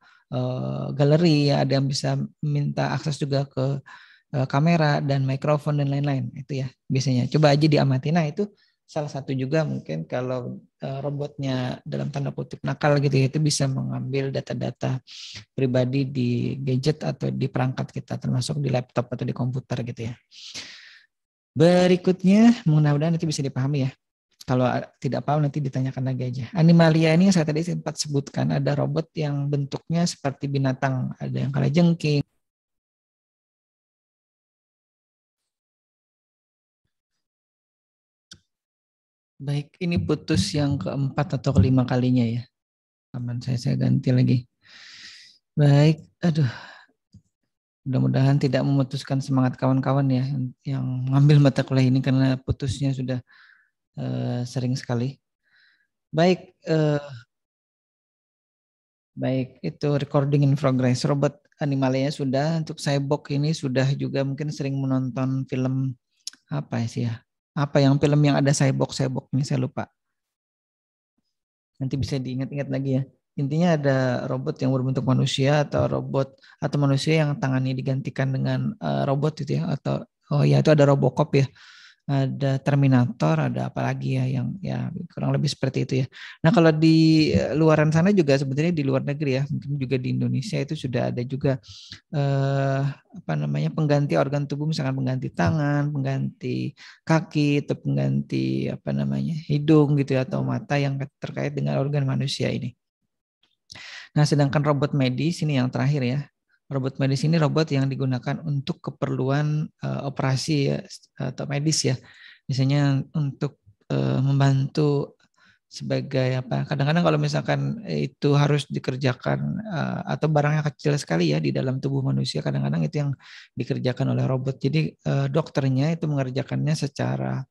galeri, ya, ada yang bisa minta akses juga ke kamera dan mikrofon dan lain-lain. Itu ya biasanya. Coba aja diamati. Nah, itu salah satu juga mungkin kalau robotnya dalam tanda kutip nakal gitu ya, itu bisa mengambil data-data pribadi di gadget atau di perangkat kita, termasuk di laptop atau di komputer gitu ya. Berikutnya mudah-mudahan itu bisa dipahami ya. Kalau tidak paham nanti ditanyakan lagi aja. Animalia ini yang saya tadi sempat sebutkan, ada robot yang bentuknya seperti binatang, ada yang kalajengking. Baik, ini putus yang keempat atau kelima kalinya ya. Aman, saya ganti lagi. Baik, aduh. Mudah-mudahan tidak memutuskan semangat kawan-kawan ya yang mengambil mata kuliah ini karena putusnya sudah sering sekali. Baik, baik itu recording in progress. Robot Animalia sudah, untuk Cyborg ini sudah juga mungkin sering menonton film apa sih ya? Apa yang film yang ada cyborg ini saya lupa. Nanti bisa diingat-ingat lagi ya. Intinya ada robot yang berbentuk manusia atau robot atau manusia yang tangannya digantikan dengan robot gitu ya, atau itu ada Robocop ya. Ada Terminator, ada apa lagi ya yang ya kurang lebih seperti itu ya. Nah, kalau di luaran sana juga sebenarnya di luar negeri ya, mungkin juga di Indonesia itu sudah ada juga pengganti organ tubuh, misalkan pengganti tangan, pengganti kaki, atau pengganti hidung gitu ya, atau mata yang terkait dengan organ manusia ini. Nah, sedangkan robot medis ini yang terakhir ya. Robot medis ini robot yang digunakan untuk keperluan operasi ya, atau medis ya. Misalnya untuk membantu sebagai apa? Kadang-kadang kalau misalkan itu harus dikerjakan atau barangnya kecil sekali ya di dalam tubuh manusia, kadang-kadang itu yang dikerjakan oleh robot. Jadi dokternya itu mengerjakannya secara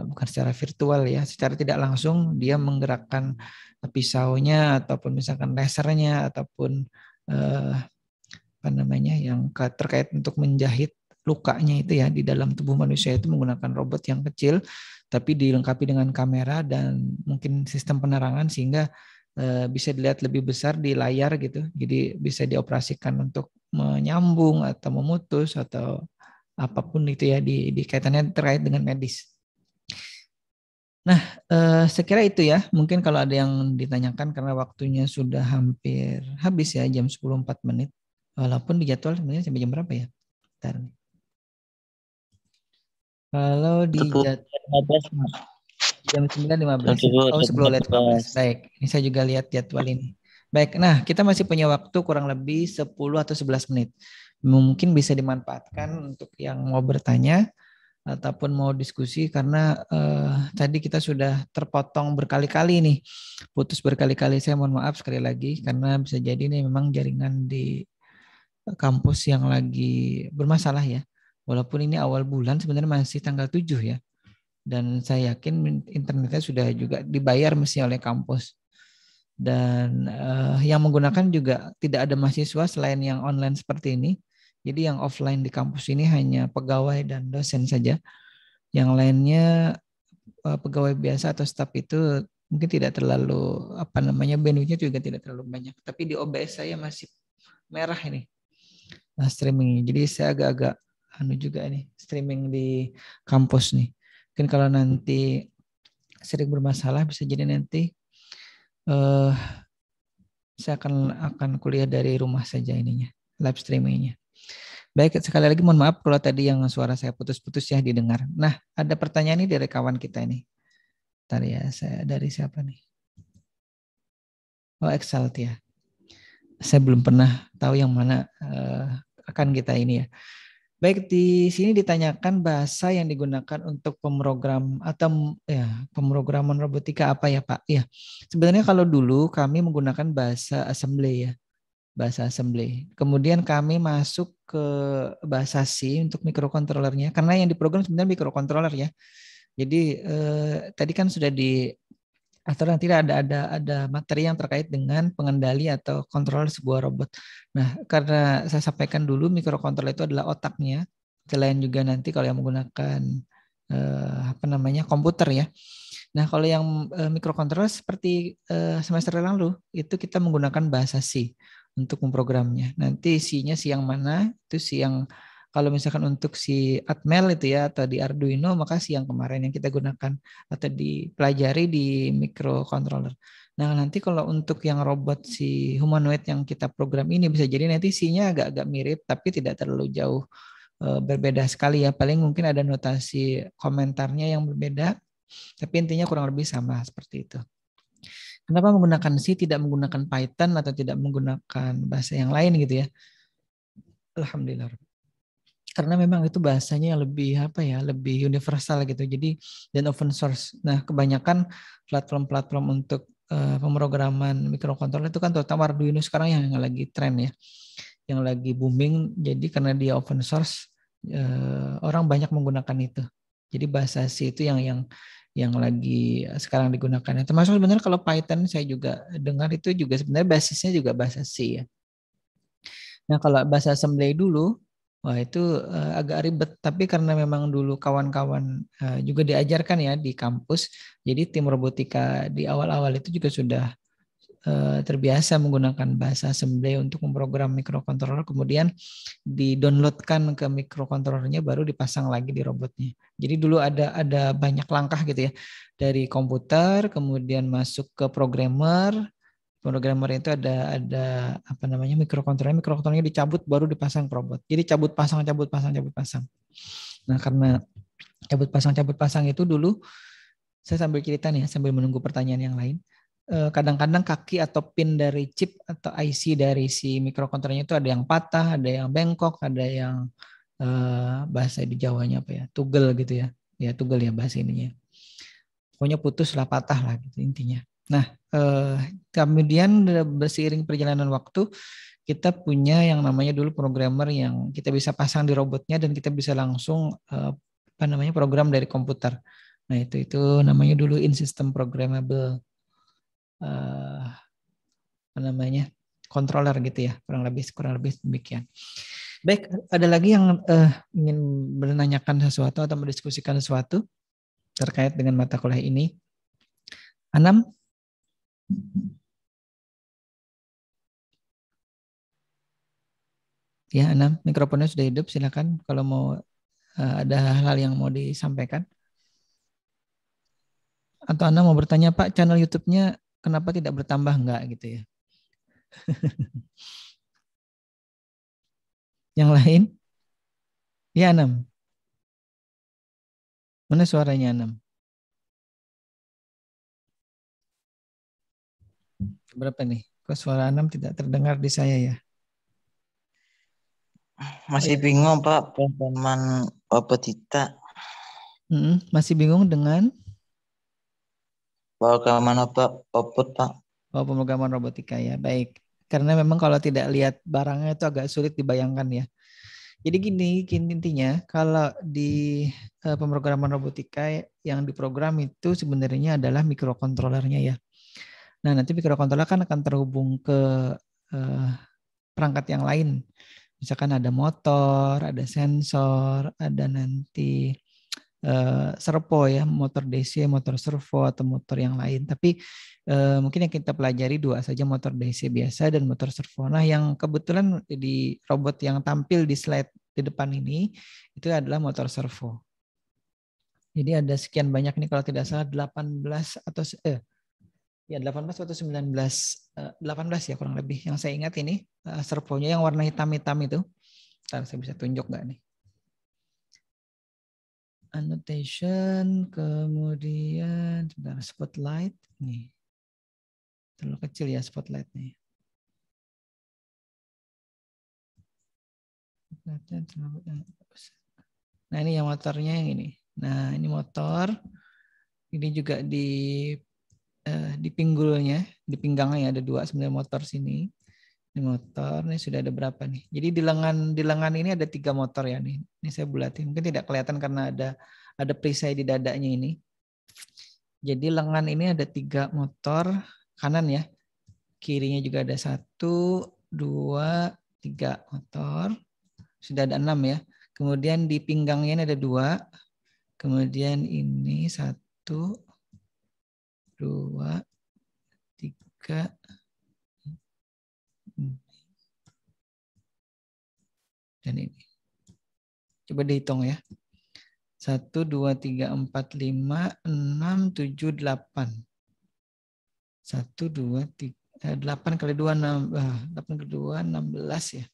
bukan secara virtual ya, secara tidak langsung dia menggerakkan pisaunya ataupun misalkan lasernya ataupun yang terkait untuk menjahit lukanya itu ya di dalam tubuh manusia, itu menggunakan robot yang kecil tapi dilengkapi dengan kamera dan mungkin sistem penerangan sehingga bisa dilihat lebih besar di layar gitu. Jadi bisa dioperasikan untuk menyambung atau memutus atau apapun itu ya di kaitannya terkait dengan medis. Nah, sekira itu ya. Mungkin kalau ada yang ditanyakan karena waktunya sudah hampir habis ya, jam 10.04. Walaupun di jadwal sebenarnya sampai jam berapa ya? Bentar nih. Kalau di jam 9.15. Oh, 10.15. Baik, ini saya juga lihat jadwal ini. Baik, nah kita masih punya waktu kurang lebih 10 atau 11 menit. Mungkin bisa dimanfaatkan untuk yang mau bertanya ataupun mau diskusi karena tadi kita sudah terpotong berkali-kali nih. Putus berkali-kali, saya mohon maaf sekali lagi karena bisa jadi ini memang jaringan di kampus yang lagi bermasalah ya. Walaupun ini awal bulan sebenarnya masih tanggal 7 ya. Dan saya yakin internetnya sudah juga dibayar mesti oleh kampus. Dan yang menggunakan juga tidak ada mahasiswa selain yang online seperti ini. Jadi yang offline di kampus ini hanya pegawai dan dosen saja. Yang lainnya pegawai biasa atau staf itu mungkin tidak terlalu bandwidthnya juga tidak terlalu banyak. Tapi di OBS saya masih merah ini. Streaming. Jadi saya agak-agak juga nih streaming di kampus nih. Mungkin kalau nanti sering bermasalah bisa jadi nanti saya akan kuliah dari rumah saja ininya, live streamingnya. Baik, sekali lagi mohon maaf kalau tadi yang suara saya putus-putus ya didengar. Nah, ada pertanyaan nih dari kawan kita ini. Bentar ya, saya dari siapa nih? Oh, Excel ya. Saya belum pernah tahu yang mana akan kita ini ya. Baik, di sini ditanyakan bahasa yang digunakan untuk pemrogram atau ya pemrograman robotika apa ya Pak? Ya, sebenarnya kalau dulu kami menggunakan bahasa assembly ya, bahasa assembly. Kemudian kami masuk ke bahasa C untuk microcontrollernya, karena yang diprogram sebenarnya microcontroller ya. Jadi tadi kan sudah di atau nanti ada materi yang terkait dengan pengendali atau kontrol sebuah robot. Nah, karena saya sampaikan dulu mikrokontroller itu adalah otaknya. Selain juga nanti kalau yang menggunakan komputer ya. Nah, kalau yang mikrokontroller seperti semester lalu itu kita menggunakan bahasa C untuk memprogramnya. Nanti C-nya C yang mana? Itu C yang kalau misalkan untuk si Atmel itu ya atau di Arduino maka si yang kemarin yang kita gunakan atau dipelajari di microcontroller. Nah nanti kalau untuk yang robot si humanoid yang kita program ini bisa jadi nanti C-nya agak-agak mirip tapi tidak terlalu jauh berbeda sekali ya. Paling mungkin ada notasi komentarnya yang berbeda tapi intinya kurang lebih sama seperti itu. Kenapa menggunakan C tidak menggunakan Python atau tidak menggunakan bahasa yang lain gitu ya? Alhamdulillah. Karena memang itu bahasanya lebih lebih universal gitu. Jadi dan open source. Nah, kebanyakan platform-platform untuk pemrograman mikrokontroller itu kan terutama Arduino sekarang yang lagi tren ya. Yang lagi booming. Jadi karena dia open source orang banyak menggunakan itu. Jadi bahasa C itu yang lagi sekarang digunakan. Termasuk sebenarnya kalau Python saya juga dengar itu juga sebenarnya basisnya juga bahasa C ya. Nah, kalau bahasa assembly dulu wah itu agak ribet, tapi karena memang dulu kawan-kawan juga diajarkan ya di kampus, jadi tim robotika di awal-awal itu juga sudah terbiasa menggunakan bahasa assembly untuk memprogram mikrokontroller, kemudian di-downloadkan ke mikrokontrollernya baru dipasang lagi di robotnya. Jadi dulu ada banyak langkah gitu ya, dari komputer, kemudian masuk ke programmer itu ada mikrokontrollernya dicabut baru dipasang ke robot. Jadi cabut pasang. Nah, karena cabut pasang itu dulu saya sambil cerita nih sambil menunggu pertanyaan yang lain. Kadang-kadang kaki atau pin dari chip atau IC dari si mikrokontrollernya itu ada yang patah, ada yang bengkok, ada yang bahasa di Jawanya apa ya? Tugel gitu ya. Ya tugel ya bahasa ininya. Pokoknya putus lah, patah lah gitu intinya. Nah, kemudian seiring perjalanan waktu kita punya yang namanya dulu programmer yang kita bisa pasang di robotnya dan kita bisa langsung program dari komputer. Nah, itu namanya dulu in system programmable controller gitu ya, kurang lebih demikian. Baik, ada lagi yang ingin menanyakan sesuatu atau mendiskusikan sesuatu terkait dengan mata kuliah ini? Anam? Ya, Anam, mikrofonnya sudah hidup. Silakan kalau mau ada hal yang mau disampaikan. Atau Anam mau bertanya, Pak, channel YouTube-nya kenapa tidak bertambah enggak gitu ya? Yang lain? Ya, Anam. Mana suaranya, Anam? Berapa nih? Kok suara Anam tidak terdengar di saya ya? Masih bingung Pak pemahaman robotika. Masih bingung dengan Pemrograman robot Pak. Pemrograman robotika ya. Baik. Karena memang kalau tidak lihat barangnya itu agak sulit dibayangkan ya. Jadi gini intinya kalau di pemrograman robotika yang diprogram itu sebenarnya adalah mikrokontrollernya ya. Nah nanti mikrokontroller kan akan terhubung ke perangkat yang lain. Misalkan ada motor, ada sensor, ada nanti servo ya, motor DC, motor servo atau motor yang lain. Tapi mungkin yang kita pelajari dua saja, motor DC biasa dan motor servo. Nah, yang kebetulan di robot yang tampil di slide di depan ini itu adalah motor servo. Jadi ada sekian banyak ini kalau tidak salah 18 atau 18 atau 19 18 ya kurang lebih. Yang saya ingat ini servonya yang warna hitam-hitam itu. Ntar saya bisa tunjuk nggak nih? Annotation, kemudian sebentar, spotlight nih. Terlalu kecil ya spotlightnya. Nah ini yang motornya yang ini. Nah ini motor. Ini juga di pinggulnya, di pinggangnya ada 2 sebenarnya motor sini. Ini motor, ini sudah ada berapa nih? Jadi di lengan ini ada 3 motor ya nih. Ini saya bulatin. Mungkin tidak kelihatan karena ada perisai di dadanya ini. Jadi lengan ini ada 3 motor kanan ya. Kirinya juga ada 1, 2, 3 motor. Sudah ada 6 ya. Kemudian di pinggangnya ini ada 2. Kemudian ini 1, 2, 3. Dan ini. Coba dihitung ya. 1, 2, 3, 4, 5, 6, 7, 8. 1, 2, 3, 8 kali 2, 8 kali 2, 16 ya.